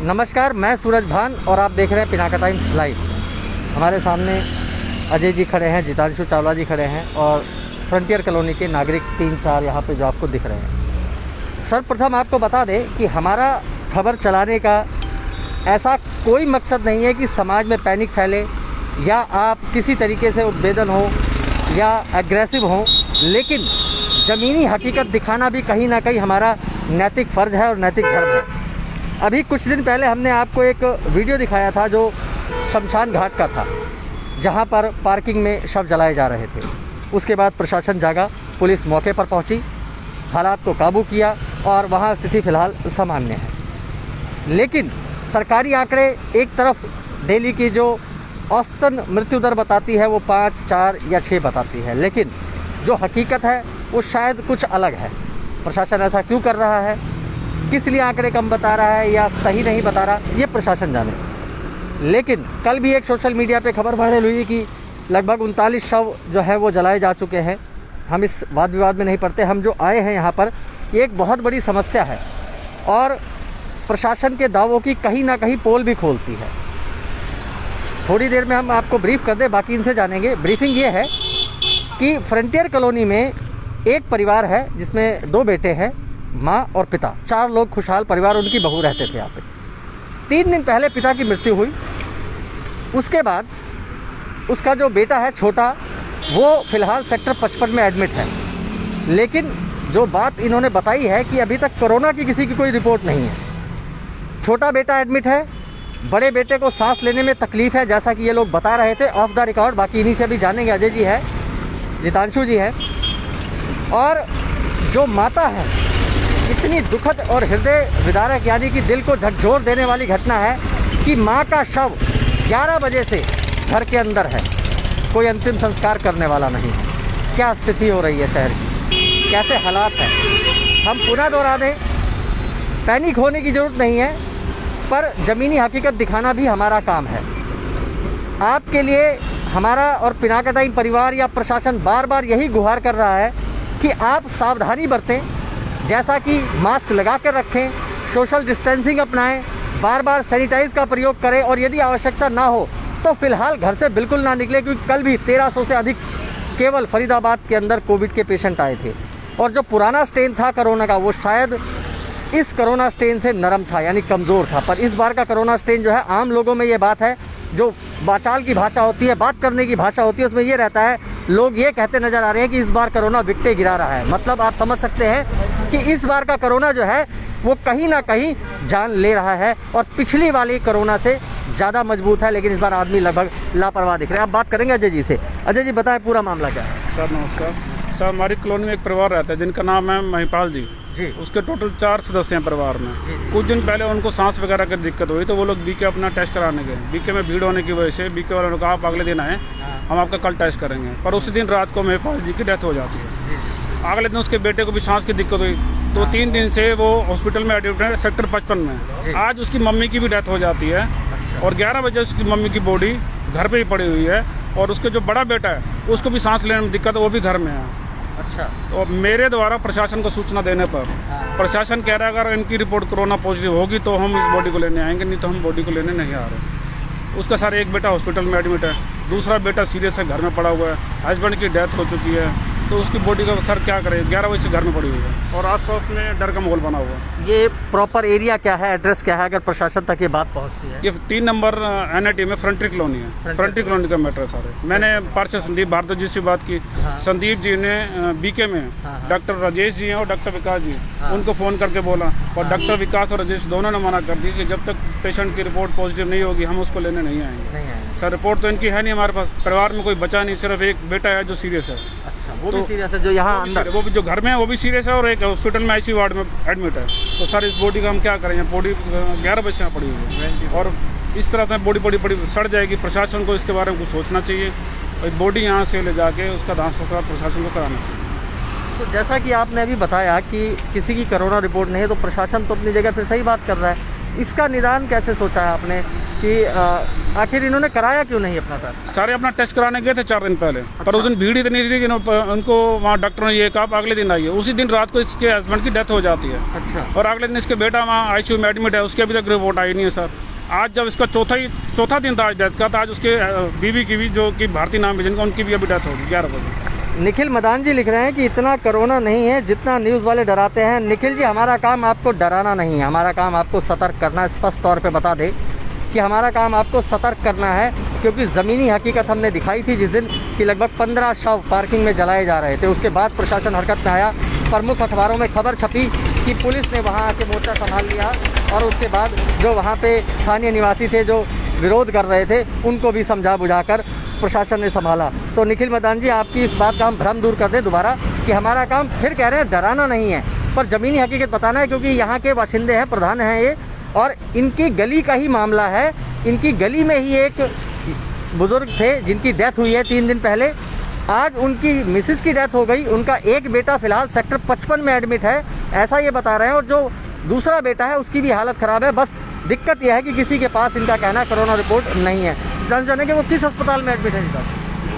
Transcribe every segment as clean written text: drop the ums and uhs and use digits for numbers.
नमस्कार, मैं सूरज भान और आप देख रहे हैं पिनाका टाइम्स लाइव। हमारे सामने अजय जी खड़े हैं, जितांशु चावला जी खड़े हैं और फ्रंटियर कॉलोनी के नागरिक 3-4 यहाँ पे जो आपको दिख रहे हैं। सर्वप्रथम आपको बता दें कि हमारा खबर चलाने का ऐसा कोई मकसद नहीं है कि समाज में पैनिक फैले या आप किसी तरीके से उद्वेदन हो या एग्रेसिव हो, लेकिन ज़मीनी हकीकत दिखाना भी कहीं ना कहीं हमारा नैतिक फ़र्ज है और नैतिक धर्म है। अभी कुछ दिन पहले हमने आपको एक वीडियो दिखाया था जो शमशान घाट का था, जहां पर पार्किंग में शव जलाए जा रहे थे। उसके बाद प्रशासन जागा, पुलिस मौके पर पहुंची, हालात को काबू किया और वहां स्थिति फ़िलहाल सामान्य है। लेकिन सरकारी आंकड़े एक तरफ दिल्ली की जो औसतन मृत्यु दर बताती है वो 5, 4 या 6 बताती है, लेकिन जो हकीकत है वो शायद कुछ अलग है। प्रशासन ऐसा क्यों कर रहा है, किस लिए आंकड़े कम बता रहा है या सही नहीं बता रहा, ये प्रशासन जाने। लेकिन कल भी एक सोशल मीडिया पे खबर वायरल हुई कि लगभग 39 शव जो है वो जलाए जा चुके हैं। हम इस वाद विवाद में नहीं पड़ते, हम जो आए हैं यहाँ पर ये एक बहुत बड़ी समस्या है और प्रशासन के दावों की कहीं ना कहीं पोल भी खोलती है। थोड़ी देर में हम आपको ब्रीफ कर दें, बाकी इनसे जानेंगे। ब्रीफिंग ये है कि फ्रंटियर कॉलोनी में एक परिवार है जिसमें 2 बेटे हैं, माँ और पिता, 4 लोग खुशहाल परिवार, उनकी बहू रहते थे यहाँ पे। 3 दिन पहले पिता की मृत्यु हुई। उसके बाद उसका जो बेटा है छोटा, वो फिलहाल सेक्टर 55 में एडमिट है। लेकिन जो बात इन्होंने बताई है कि अभी तक कोरोना की किसी की कोई रिपोर्ट नहीं है। छोटा बेटा एडमिट है, बड़े बेटे को सांस लेने में तकलीफ़ है, जैसा कि ये लोग बता रहे थे ऑफ द रिकॉर्ड। बाकी इन्हीं से भी जानेंगे। अजय जी है, जितांशु जी है और जो माता है, इतनी दुखद और हृदय विदारक यानी कि दिल को झकझोर देने वाली घटना है कि माँ का शव 11 बजे से घर के अंदर है, कोई अंतिम संस्कार करने वाला नहीं है। क्या स्थिति हो रही है शहर की, कैसे हालात हैं। हम पुनः दोहरा दें, पैनिक होने की ज़रूरत नहीं है, पर ज़मीनी हकीकत दिखाना भी हमारा काम है। आपके लिए हमारा और पिनाका टाइम परिवार या प्रशासन बार बार यही गुहार कर रहा है कि आप सावधानी बरतें, जैसा कि मास्क लगा कर रखें, सोशल डिस्टेंसिंग अपनाएं, बार बार सैनिटाइज का प्रयोग करें और यदि आवश्यकता ना हो तो फिलहाल घर से बिल्कुल ना निकलें, क्योंकि कल भी 1300 से अधिक केवल फरीदाबाद के अंदर कोविड के पेशेंट आए थे। और जो पुराना स्ट्रेन था कोरोना का, वो शायद इस कोरोना स्ट्रेन से नरम था, यानी कमज़ोर था। पर इस बार का कोरोना स्ट्रेन जो है, आम लोगों में ये बात है, जो बाचाल की भाषा होती है, बात करने की भाषा होती है, उसमें ये रहता है, लोग ये कहते नज़र आ रहे हैं कि इस बार कोरोना विकटे गिरा रहा है। मतलब आप समझ सकते हैं कि इस बार का कोरोना जो है वो कहीं ना कहीं जान ले रहा है और पिछली वाली कोरोना से ज़्यादा मजबूत है। लेकिन इस बार आदमी लगभग लापरवाह दिख रहे हैं। आप बात करेंगे अजय जी से। अजय जी बताएं पूरा मामला क्या है। सर नमस्कार। सर हमारी कॉलोनी में एक परिवार रहता है जिनका नाम है महिपाल जी। उसके टोटल 4 सदस्य हैं परिवार में। कुछ दिन पहले उनको सांस वगैरह की दिक्कत हुई तो वो लोग बीके अपना टेस्ट कराने गए। बीके में भीड़ होने की वजह से बीके वालों ने कहा आप अगले दिन आए, हम आपका कल टेस्ट करेंगे। पर उसी दिन रात को महिपाल जी की डेथ हो जाती है। अगले दिन उसके बेटे को भी सांस की दिक्कत हुई तो 3 दिन से वो हॉस्पिटल में एडमिट है, सेक्टर 55 में। आज उसकी मम्मी की भी डेथ हो जाती है और 11 बजे उसकी मम्मी की बॉडी घर पे ही पड़ी हुई है। और उसके जो बड़ा बेटा है उसको भी सांस लेने में दिक्कत है, वो भी घर में है। अच्छा, तो मेरे द्वारा प्रशासन को सूचना देने पर प्रशासन कह रहा है अगर इनकी रिपोर्ट कोरोना पॉजिटिव होगी तो हम इस बॉडी को लेने आएंगे, नहीं तो हम बॉडी को लेने नहीं आ रहे। उसका सर एक बेटा हॉस्पिटल में एडमिट है, दूसरा बेटा सीरियस है, घर में पड़ा हुआ है, हस्बैंड की डेथ हो चुकी है, तो उसकी बॉडी का सर क्या करे, 11 बजे से घर में पड़ी हुई है और आसपास में डर का माहौल बना हुआ है। ये प्रॉपर एरिया क्या है, एड्रेस क्या है, अगर प्रशासन तक ये बात पहुंचती है? ये 3 नंबर NIT में फ्रंटियर कॉलोनी है। फ्रंटियर कॉलोनी का मैटर है सारे। मैंने पार्षद संदीप भारद्वाज जी से बात की। संदीप जी ने बीके में डॉक्टर राजेश जी हैं और डॉक्टर विकास जी, उनको फ़ोन करके बोला और डॉक्टर विकास और राजेश दोनों ने मना कर दी कि जब तक पेशेंट की रिपोर्ट पॉजिटिव नहीं होगी हम उसको लेने नहीं आएंगे। सर रिपोर्ट तो इनकी है नहीं हमारे पास, परिवार में कोई बचा नहीं, सिर्फ एक बेटा है जो सीरियस है। अच्छा, वो भी सीरियस है जो यहाँ अंदर, वो भी जो घर में है वो भी सीरियस है और एक हॉस्पिटल में ICU वार्ड में एडमिट है। तो सर इस बॉडी का हम क्या करेंगे, बॉडी 11 बजे से पड़ी हुई है और इस तरह से बॉडी बड़ी सड़ जाएगी। प्रशासन को इसके बारे में कुछ सोचना चाहिए और बॉडी यहाँ से ले जाके उसका दाह संस्कार प्रशासन को कराना चाहिए। तो जैसा कि आपने अभी बताया कि किसी की कोरोना रिपोर्ट नहीं है तो प्रशासन तो अपनी जगह फिर सही बात कर रहा है। इसका निदान कैसे सोचा है आपने कि आखिर इन्होंने कराया क्यों नहीं अपना सर? सारे अपना टेस्ट कराने गए थे 4 दिन पहले, पर उस दिन भीड़ इतनी थी कि उनको वहाँ डॉक्टर ने ये कहा अगले दिन आइए। उसी दिन रात को इसके हस्बैंड की डेथ हो जाती है। अच्छा। और अगले दिन इसके बेटा वहाँ आईसीयू में एडमिट है, उसकी अभी तक रिपोर्ट आई नहीं है सर। आज जब इसका चौथा दिन था आज डेथ का, तो आज उसके बीवी की भी, जो कि भारतीय नाम है जिनका, उनकी भी अभी डेथ होगी 11 बजे। निखिल मदान जी लिख रहे हैं कि इतना कोरोना नहीं है जितना न्यूज़ वाले डराते हैं। निखिल जी, हमारा काम आपको डराना नहीं है, हमारा काम आपको सतर्क करना। स्पष्ट तौर पे बता दें कि हमारा काम आपको सतर्क करना है, क्योंकि ज़मीनी हकीकत हमने दिखाई थी जिस दिन कि लगभग 15 शव पार्किंग में जलाए जा रहे थे। उसके बाद प्रशासन हरकत में आया, प्रमुख अखबारों में खबर छपी कि पुलिस ने वहाँ आके मोर्चा संभाल लिया, और उसके बाद जो वहाँ पे स्थानीय निवासी थे जो विरोध कर रहे थे उनको भी समझा बुझाकर प्रशासन ने संभाला। तो निखिल मदान जी, आपकी इस बात का हम भ्रम दूर कर दें दोबारा कि हमारा काम, फिर कह रहे हैं, डराना नहीं है, पर ज़मीनी हकीकत बताना है, क्योंकि यहाँ के बाशिंदे हैं, प्रधान हैं ये, और इनकी गली का ही मामला है। इनकी गली में ही एक बुजुर्ग थे जिनकी डेथ हुई है 3 दिन पहले। आज उनकी मिसेस की डेथ हो गई। उनका एक बेटा फिलहाल सेक्टर 55 में एडमिट है, ऐसा ये बता रहे हैं, और जो दूसरा बेटा है उसकी भी हालत ख़राब है। बस दिक्कत यह है कि किसी के पास, इनका कहना, कोरोना रिपोर्ट नहीं है। जाने कि वो किस अस्पताल में एडमिट है इनका?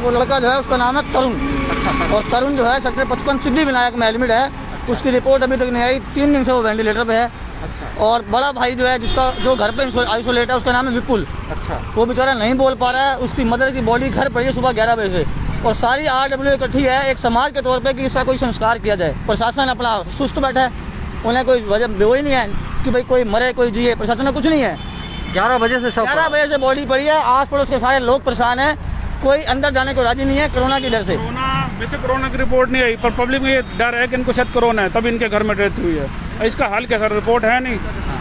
वो लड़का जो है उसका नाम है तरुण। अच्छा। और तरुण जो है सेक्टर 55 सिद्धिविनायक में एडमिट है। उसकी रिपोर्ट अभी तक नहीं आई, 3 दिन से वो वेंटिलेटर पे है। अच्छा। और बड़ा भाई जो है जिसका, जो घर पे आइसोलेट है, उसका नाम है विपुल। अच्छा। वो बेचारा नहीं बोल पा रहा है। उसकी मदर की बॉडी घर पड़ी है सुबह 11 बजे से, और सारी RW इकट्ठी है एक समाज के तौर पे कि इसका कोई संस्कार किया जाए। प्रशासन अपना सुस्त बैठा है, उन्हें कोई वजह वो ही नहीं है कि भाई कोई मरे कोई जिए, प्रशासन में कुछ नहीं है। 11 बजे से 11 बजे से बॉडी पड़ी है। आस पड़ोस के सारे लोग परेशान हैं, कोई अंदर जाने को राजी नहीं है कोरोना की डर से। वैसे कोरोना की रिपोर्ट नहीं आई, पर पब्लिक में ये डर है कि इनको शायद कोरोना है, तभी इनके घर में डेथ हुई है। इसका हल क्या सर? रिपोर्ट है नहीं,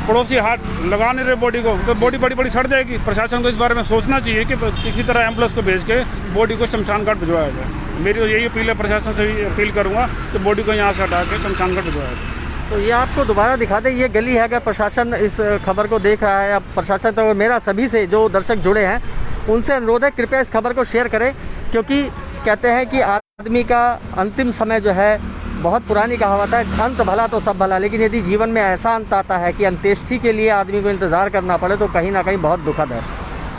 पड़ोसी हाथ लगा नहीं रहे बॉडी को, तो बॉडी बड़ी सड़ जाएगी। प्रशासन को इस बारे में सोचना चाहिए कि किसी तरह एम्बुलेंस को भेज के बॉडी को शमशान घाट भिजवाया जाए। मेरी यही अपील है, प्रशासन से भी अपील करूँगा कि बॉडी को यहाँ से हटा के शमशान घाट भिजवाया जाए। तो ये आपको दोबारा दिखा दें, ये गली है। अगर प्रशासन इस खबर को देख रहा है, अब प्रशासन, तो मेरा सभी से जो दर्शक जुड़े हैं उनसे अनुरोध है, कृपया इस खबर को शेयर करें, क्योंकि कहते हैं कि आदमी का अंतिम समय जो है, बहुत पुरानी कहावत है, अंत भला तो सब भला, लेकिन यदि जीवन में ऐसा अंत आता है कि अंत्येष्टि के लिए आदमी को इंतज़ार करना पड़े, तो कहीं ना कहीं बहुत दुखद है।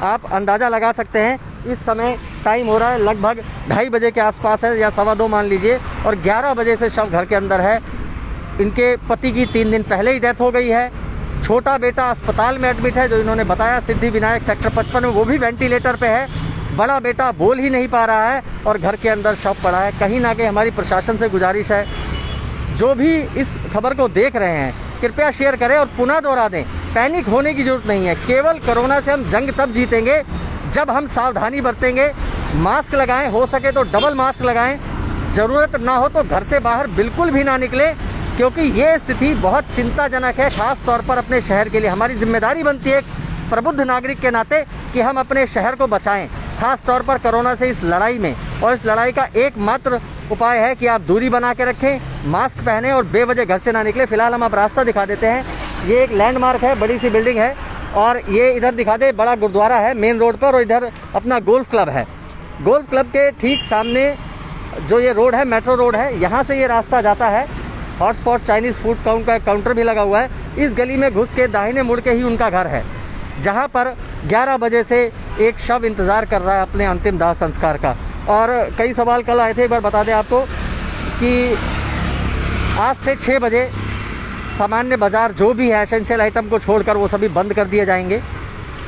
आप अंदाज़ा लगा सकते हैं, इस समय टाइम हो रहा है लगभग 2:30 बजे के आसपास है, या 2:15 मान लीजिए, और 11 बजे से शव घर के अंदर है। इनके पति की 3 दिन पहले ही डेथ हो गई है। छोटा बेटा अस्पताल में एडमिट है, जो इन्होंने बताया, सिद्धिविनायक सेक्टर 55 में, वो भी वेंटिलेटर पे है। बड़ा बेटा बोल ही नहीं पा रहा है, और घर के अंदर शव पड़ा है। कहीं ना कहीं हमारी प्रशासन से गुजारिश है, जो भी इस खबर को देख रहे हैं, कृपया शेयर करें और पुनः दोहरा दें, पैनिक होने की जरूरत नहीं है। केवल कोरोना से हम जंग तब जीतेंगे जब हम सावधानी बरतेंगे, मास्क लगाएं, हो सके तो डबल मास्क लगाएं, ज़रूरत ना हो तो घर से बाहर बिल्कुल भी ना निकलें, क्योंकि ये स्थिति बहुत चिंताजनक है। खास तौर पर अपने शहर के लिए हमारी जिम्मेदारी बनती है प्रबुद्ध नागरिक के नाते कि हम अपने शहर को बचाएं, खास तौर पर कोरोना से इस लड़ाई में। और इस लड़ाई का एकमात्र उपाय है कि आप दूरी बना के रखें, मास्क पहनें और बेवजह घर से ना निकलें। फिलहाल हम आप रास्ता दिखा देते हैं। ये एक लैंडमार्क है, बड़ी सी बिल्डिंग है, और ये इधर दिखा दे, बड़ा गुरुद्वारा है मेन रोड पर, और इधर अपना गोल्फ क्लब है। गोल्फ क्लब के ठीक सामने जो ये रोड है, मेट्रो रोड है, यहाँ से ये रास्ता जाता है। हॉटस्पॉट चाइनीज़ फूड का काउंटर भी लगा हुआ है। इस गली में घुस के दाहिने मुड़ के ही उनका घर है, जहाँ पर 11 बजे से एक शव इंतज़ार कर रहा है अपने अंतिम दाह संस्कार का। और कई सवाल कल आए थे, एक बार बता दें आपको कि आज से 6 बजे सामान्य बाज़ार जो भी है एसेंशियल आइटम को छोड़कर वो सभी बंद कर दिए जाएंगे।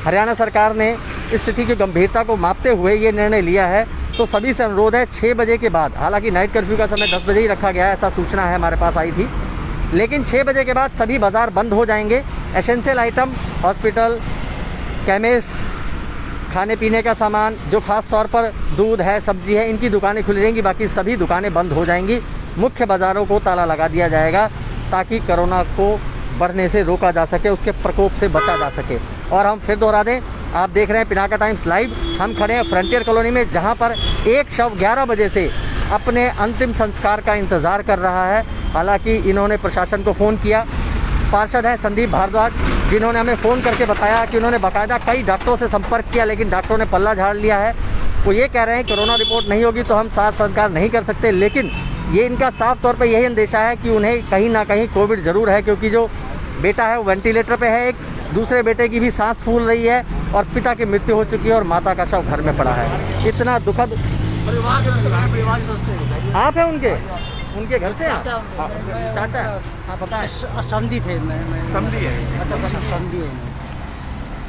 हरियाणा सरकार ने इस स्थिति की गंभीरता को मापते हुए ये निर्णय लिया है। तो सभी से अनुरोध है, 6 बजे के बाद, हालांकि नाइट कर्फ्यू का समय 10 बजे ही रखा गया है, ऐसा सूचना है हमारे पास आई थी, लेकिन 6 बजे के बाद सभी बाज़ार बंद हो जाएंगे। एसेंशियल आइटम, हॉस्पिटल, केमिस्ट, खाने पीने का सामान, जो खास तौर पर दूध है, सब्जी है, इनकी दुकानें खुली रहेंगी, बाकी सभी दुकानें बंद हो जाएंगी। मुख्य बाज़ारों को ताला लगा दिया जाएगा ताकि कोरोना को बढ़ने से रोका जा सके, उसके प्रकोप से बचा जा सके। और हम फिर दोहरा दें, आप देख रहे हैं पिनाका टाइम्स लाइव। हम खड़े हैं फ्रंटियर कॉलोनी में, जहां पर एक शव 11 बजे से अपने अंतिम संस्कार का इंतज़ार कर रहा है। हालांकि इन्होंने प्रशासन को फ़ोन किया। पार्षद हैं संदीप भारद्वाज, जिन्होंने हमें फ़ोन करके बताया कि उन्होंने बाकायदा कई डॉक्टरों से संपर्क किया, लेकिन डॉक्टरों ने पल्ला झाड़ लिया है। वो ये कह रहे हैं कोरोना रिपोर्ट नहीं होगी तो हम साथ संस्कार नहीं कर सकते, लेकिन ये इनका साफ तौर पर यही अंदेशा है कि उन्हें कहीं ना कहीं कोविड ज़रूर है, क्योंकि जो बेटा है वो वेंटिलेटर पे है, एक दूसरे बेटे की भी सांस फूल रही है। और पिता की मृत्यु हो चुकी है और माता का शव घर में पड़ा है। इतना दुखद। आप हैं उनके घर से हैं? चाचा, हाँ पता है। समझी थे मैं समझी है। अच्छा समझी हूँ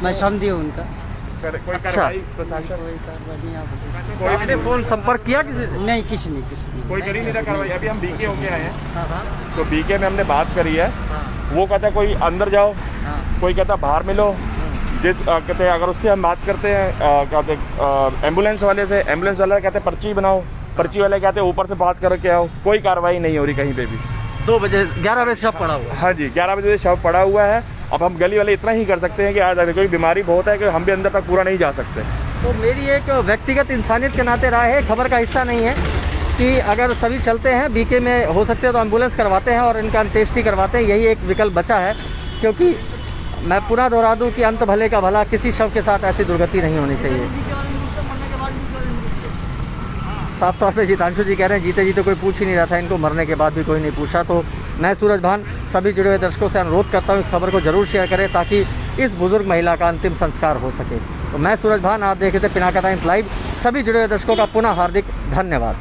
मैं समझी हूँ उनका। कोई अच्छा। कार्रवाई प्रशासन कोई आपने फोन संपर्क किया किसी से? नहीं किसी नहीं कोई कर ही नहीं रहा कार्रवाई। अभी हम बीके होके आए हैं, हाँ हाँ तो बीके में हमने बात करी है। वो कहता है कोई अंदर जाओ, कोई कहता बाहर मिलो। जिस कहते हैं अगर उससे हम बात करते हैं कहते एम्बुलेंस वाले से, एम्बुलेंस वाला कहते हैं पर्ची बनाओ, पर्ची वाले कहते हैं ऊपर से बात करके आओ। कोई कार्रवाई नहीं हो रही कहीं पे भी। 2 बजे 11 बजे शव पड़ा हुआ। हाँ जी, 11 बजे शव पड़ा हुआ है। अब हम गली वाले इतना ही कर सकते हैं कि आ जाते, कोई बीमारी बहुत है कि हम भी अंदर तक पूरा नहीं जा सकते। तो मेरी एक व्यक्तिगत इंसानियत के नाते राय है, खबर का हिस्सा नहीं है, कि अगर सभी चलते हैं बीके में हो सकते हैं तो एम्बुलेंस करवाते हैं और इनका अंत्येष्टि करवाते हैं। यही एक विकल्प बचा है, क्योंकि मैं पुनः दोहरा दूँ कि अंत भले का भला, किसी शव के साथ ऐसी दुर्गति नहीं होनी चाहिए। साफ तौर पे जितांशु जी कह रहे हैं जीते जी तो कोई पूछ ही नहीं रहा था, इनको मरने के बाद भी कोई नहीं पूछा। तो मैं सूरज भान सभी जुड़े हुए दर्शकों से अनुरोध करता हूँ इस खबर को जरूर शेयर करें ताकि इस बुजुर्ग महिला का अंतिम संस्कार हो सके। तो मैं सूरज भान, आप देख रहे थे पिनाका टाइम्स लाइव। सभी जुड़े हुए दर्शकों का पुनः हार्दिक धन्यवाद।